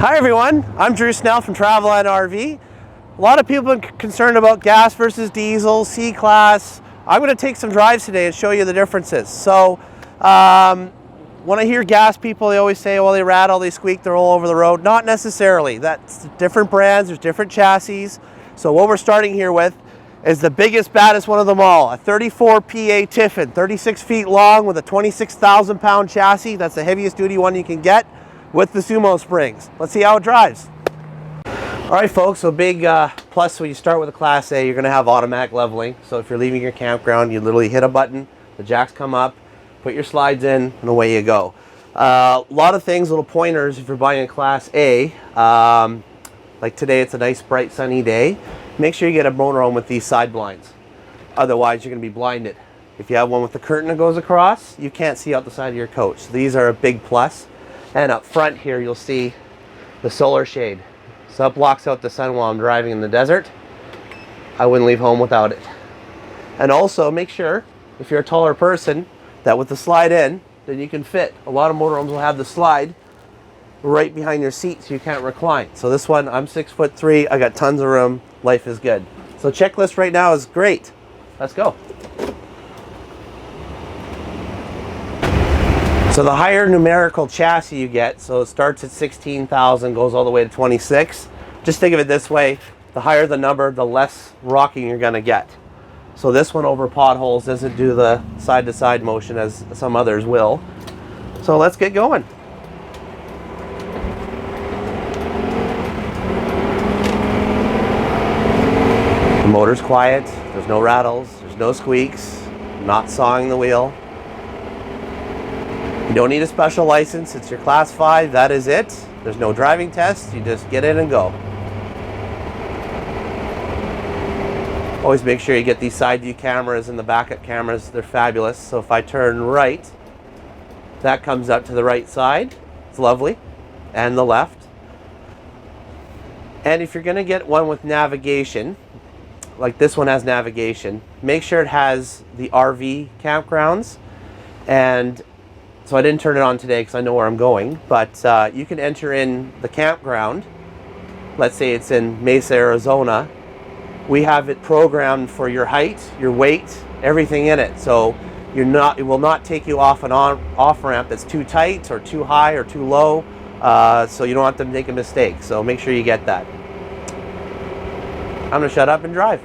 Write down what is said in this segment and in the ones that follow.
Hi everyone, I'm Drew Snell from Traveland RV. A lot of people are concerned about gas versus diesel, C-Class. I'm going to take some drives today and show you the differences. So when I hear gas people, they always say, well, they rattle, they squeak, they're all over the road. Not necessarily. That's different brands, there's different chassis. So what we're starting here with is the biggest, baddest one of them all, a 34PA Tiffin, 36 feet long with a 26,000 pound chassis. That's the heaviest duty one you can get with the sumo springs. Let's see how it drives. All right folks, so big plus when you start with a Class A, you're gonna have automatic leveling. So if you're leaving your campground, you literally hit a button, the jacks come up, put your slides in, and away you go. A lot of things, little pointers if you're buying a Class A. Like today, it's a nice bright sunny day. Make sure you get a motorhome with these side blinds. Otherwise, you're gonna be blinded. If you have one with the curtain that goes across, you can't see out the side of your coach. So these are a big plus. And up front here, you'll see the solar shade. So that blocks out the sun while I'm driving in the desert. I wouldn't leave home without it. And also make sure, if you're a taller person, that with the slide in, then you can fit. A lot of motorhomes will have the slide right behind your seat so you can't recline. So this one, I'm 6'3", I got tons of room, life is good. So checklist right now is great. Let's go. So the higher numerical chassis you get, so it starts at 16,000, goes all the way to 26. Just think of it this way, the higher the number, the less rocking you're gonna get. So this one over potholes doesn't do the side-to-side motion as some others will. So let's get going. The motor's quiet, there's no rattles, there's no squeaks, not sawing the wheel. You don't need a special license, it's your Class 5, that is it. There's no driving test, you just get in and go. Always make sure you get these side view cameras and the backup cameras, they're fabulous. So if I turn right, that comes up to the right side, it's lovely, and the left. And if you're gonna get one with navigation, like this one has navigation, make sure it has the RV campgrounds. And so I didn't turn it on today because I know where I'm going, but you can enter in the campground. Let's say it's in Mesa, Arizona. We have it programmed for your height, your weight, everything in it. So it will not take you off an off ramp that's too tight or too high or too low. So you don't have to make a mistake. So make sure you get that. I'm gonna shut up and drive.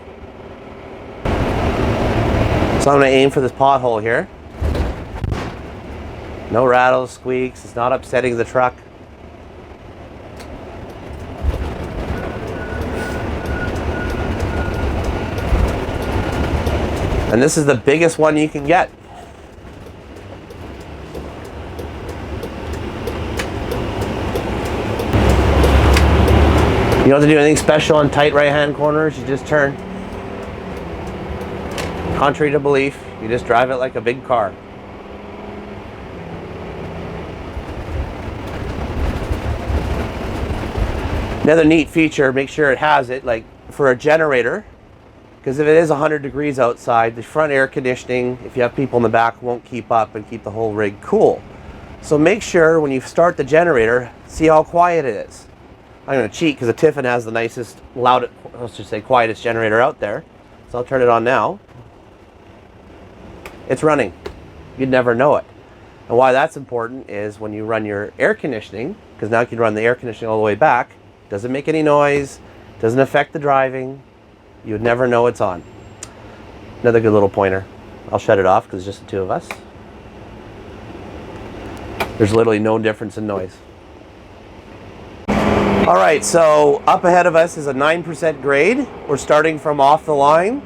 So I'm gonna aim for this pothole here. No rattles, squeaks, it's not upsetting the truck. And this is the biggest one you can get. You don't have to do anything special on tight right-hand corners, you just turn. Contrary to belief, you just drive it like a big car. Another neat feature, make sure it has it, like for a generator, because if it is 100 degrees outside, the front air conditioning, if you have people in the back, won't keep up and keep the whole rig cool. So make sure when you start the generator, see how quiet it is. I'm going to cheat because the Tiffin has the nicest, loudest, let's just say quietest generator out there. So I'll turn it on now. It's running. You'd never know it. And why that's important is when you run your air conditioning, because now you can run the air conditioning all the way back, doesn't make any noise, doesn't affect the driving, you would never know it's on. Another good little pointer. I'll shut it off because it's just the two of us. There's literally no difference in noise. All right, so up ahead of us is a 9% grade. We're starting from off the line.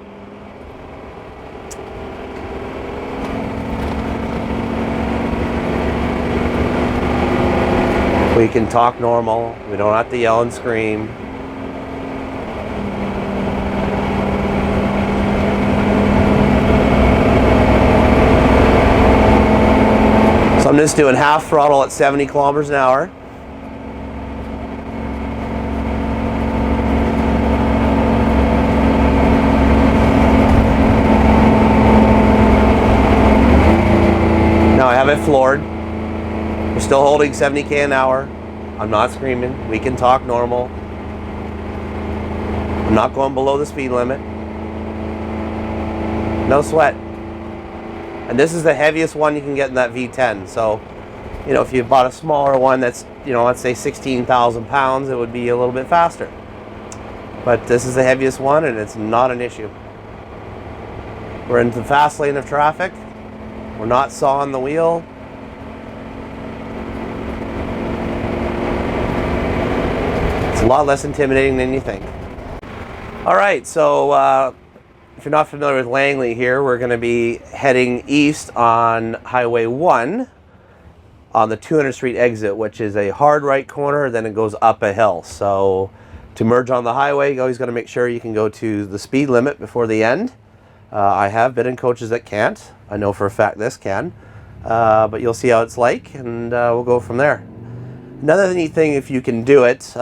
We can talk normal, we don't have to yell and scream. So I'm just doing half throttle at 70 kilometers an hour. Now I have it floored. We're still holding 70k an hour. I'm not screaming. We can talk normal. I'm not going below the speed limit. No sweat. And this is the heaviest one you can get in that V10. So, you know, if you bought a smaller one that's, you know, let's say 16,000 pounds, it would be a little bit faster. But this is the heaviest one, and it's not an issue. We're into the fast lane of traffic. We're not sawing the wheel. It's a lot less intimidating than you think. All right, so if you're not familiar with Langley here, we're going to be heading east on Highway 1 on the 200th Street exit, which is a hard right corner, then it goes up a hill. So to merge on the highway, you always got to make sure you can go to the speed limit before the end. I have been in coaches that can't. I know for a fact this can. But you'll see how it's like, and we'll go from there. Another neat thing, if you can do it,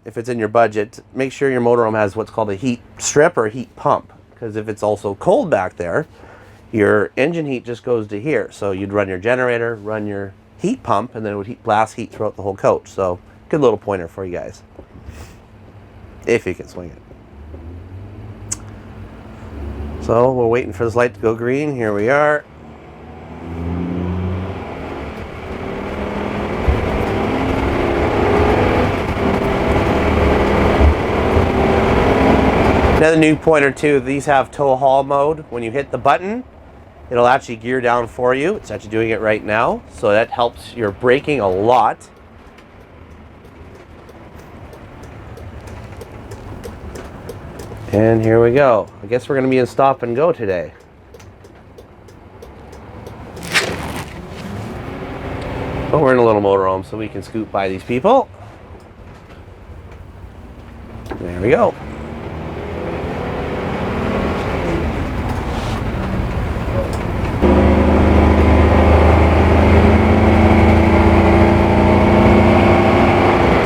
if it's in your budget, make sure your motorhome has what's called a heat strip or heat pump. Because if it's also cold back there, your engine heat just goes to here. So you'd run your generator, run your heat pump, and then it would blast heat throughout the whole coach. So good little pointer for you guys, if you can swing it. So we're waiting for this light to go green. Here we are. Another new pointer too, these have tow haul mode. When you hit the button, it'll actually gear down for you. It's actually doing it right now, so that helps your braking a lot. And here we go. I guess we're going to be in stop and go today. But we're in a little motorhome, so we can scoot by these people. There we go.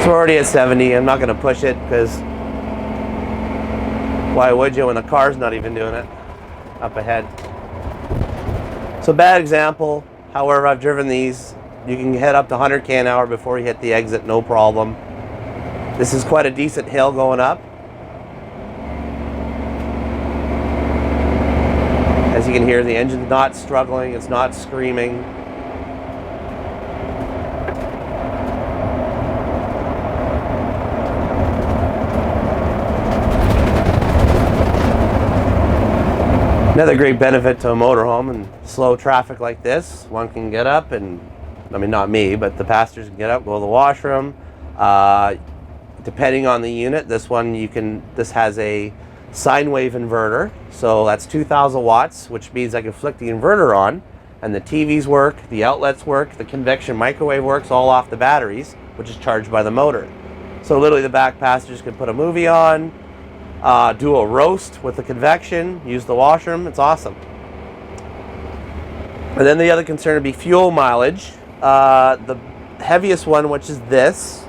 So we're already at 70. I'm not going to push it because why would you when the car's not even doing it up ahead? So bad example. However, I've driven these. You can head up to 100 km an hour before you hit the exit, no problem. This is quite a decent hill going up. As you can hear, the engine's not struggling, it's not screaming. Another great benefit to a motorhome and slow traffic like this, one can get up and, I mean not me, but the passengers can get up, go to the washroom. Depending on the unit, this has a sine wave inverter, so that's 2,000 watts, which means I can flick the inverter on and the TVs work, the outlets work, the convection microwave works all off the batteries, which is charged by the motor. So literally the back passengers can put a movie on, do a roast with the convection, use the washroom. It's awesome. And then the other concern would be fuel mileage. The heaviest one, which is this,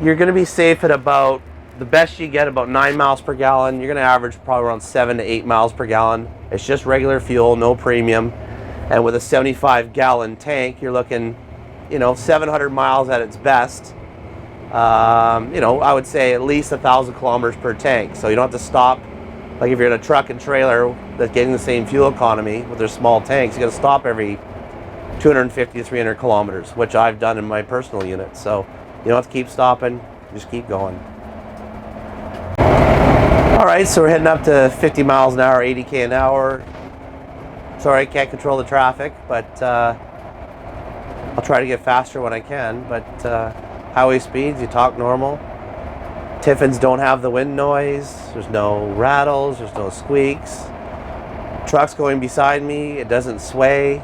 you're going to be safe at about, the best you get, about 9 miles per gallon. You're going to average probably around 7 to 8 miles per gallon. It's just regular fuel, no premium. And with a 75-gallon tank, you're looking, 700 miles at its best. I would say at least 1,000 kilometers per tank. So you don't have to stop. Like if you're in a truck and trailer that's getting the same fuel economy with their small tanks, you got to stop every 250 to 300 kilometers, which I've done in my personal unit. So you don't have to keep stopping, just keep going. All right, so we're heading up to 50 miles an hour, 80K an hour. Sorry, I can't control the traffic, but I'll try to get faster when I can. But highway speeds, you talk normal. Tiffins don't have the wind noise. There's no rattles, there's no squeaks. Truck's going beside me, it doesn't sway.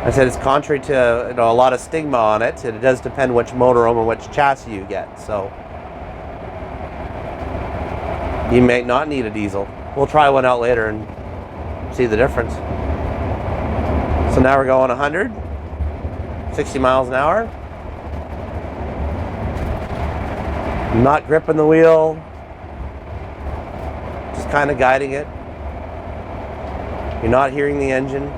I said it's contrary to a lot of stigma on it, and it does depend which motorhome and which chassis you get. So you may not need a diesel. We'll try one out later and see the difference. So now we're going 100, 60 miles an hour. I'm not gripping the wheel, just kind of guiding it. You're not hearing the engine.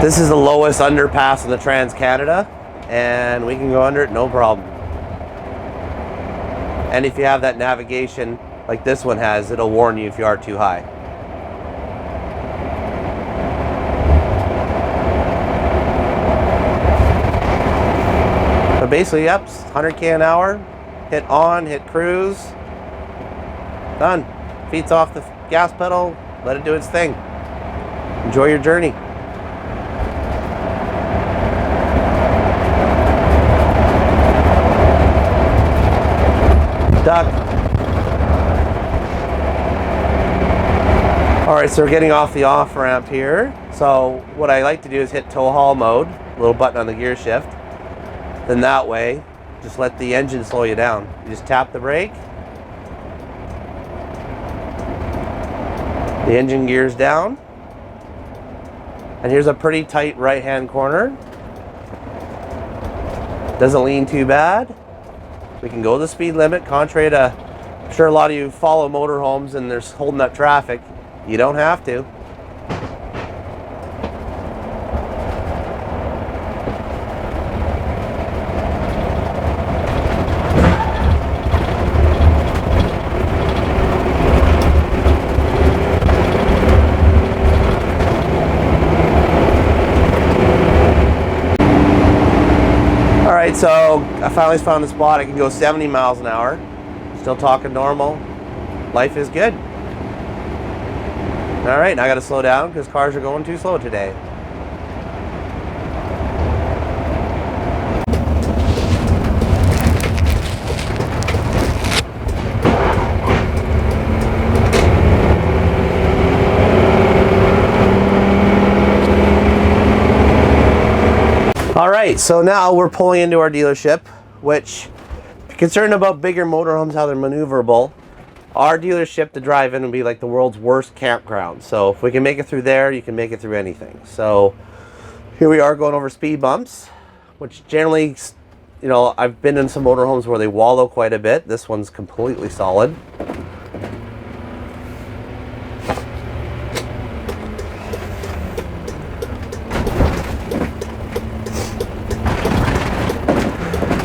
This is the lowest underpass in the Trans-Canada, and we can go under it no problem. And if you have that navigation like this one has, it'll warn you if you are too high. But basically, yep, 100k an hour, hit on, hit cruise, done. Feet's off the gas pedal, let it do its thing. Enjoy your journey. Duck. Alright, so we're getting off the off ramp here. So what I like to do is hit tow haul mode, little button on the gear shift. Then that way, just let the engine slow you down. You just tap the brake. The engine gears down. And here's a pretty tight right-hand corner. Doesn't lean too bad. We can go the speed limit, contrary to, I'm sure a lot of you follow motorhomes and they're holding up traffic. You don't have to. Alright, so I finally found a spot. I can go 70 miles an hour. Still talking normal. Life is good. Alright, now I gotta slow down because cars are going too slow today. Alright, so now we're pulling into our dealership, which, if you're concerned about bigger motorhomes, how they're maneuverable, our dealership to drive in would be like the world's worst campground. So if we can make it through there, you can make it through anything. So here we are going over speed bumps, which generally, you know, I've been in some motorhomes where they wallow quite a bit. This one's completely solid.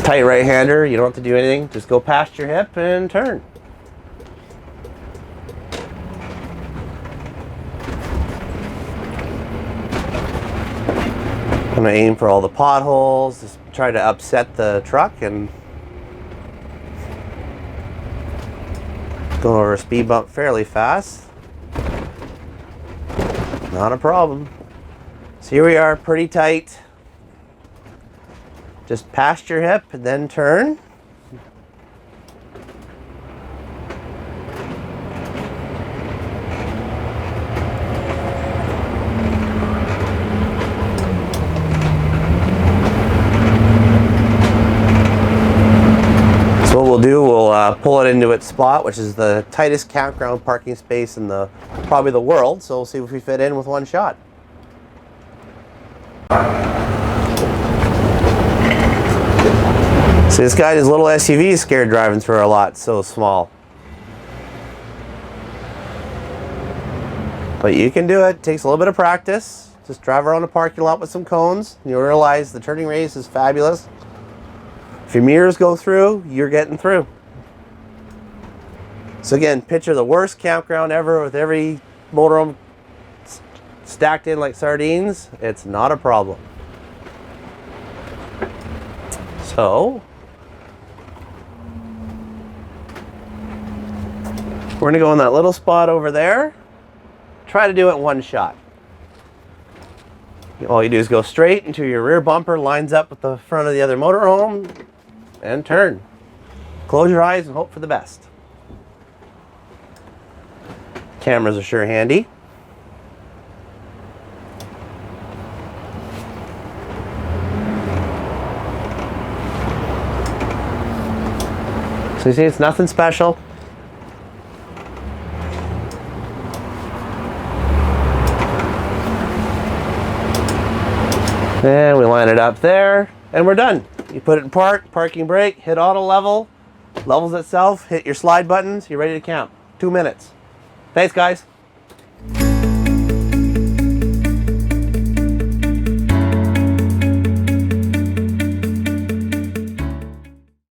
Tight right-hander, you don't have to do anything. Just go past your hip and turn. I'm gonna aim for all the potholes, just try to upset the truck and go over a speed bump fairly fast. Not a problem. So here we are, pretty tight. Just past your hip and then turn. So what we'll do, we'll pull it into its spot, which is the tightest campground parking space in probably the world. So we'll see if we fit in with one shot. See, this guy in his little SUV is scared driving through our lot, so small. But you can do it. It takes a little bit of practice. Just drive around the parking lot with some cones, and you'll realize the turning radius is fabulous. If your mirrors go through, you're getting through. So again, picture the worst campground ever with every motorhome stacked in like sardines. It's not a problem. So we're gonna go in that little spot over there. Try to do it in one shot. All you do is go straight until your rear bumper lines up with the front of the other motorhome and turn. Close your eyes and hope for the best. Cameras are sure handy. So you see, it's nothing special. And we line it up there, and we're done. You put it in park, parking brake, hit auto level, levels itself, hit your slide buttons, you're ready to camp. 2 minutes. Thanks, guys.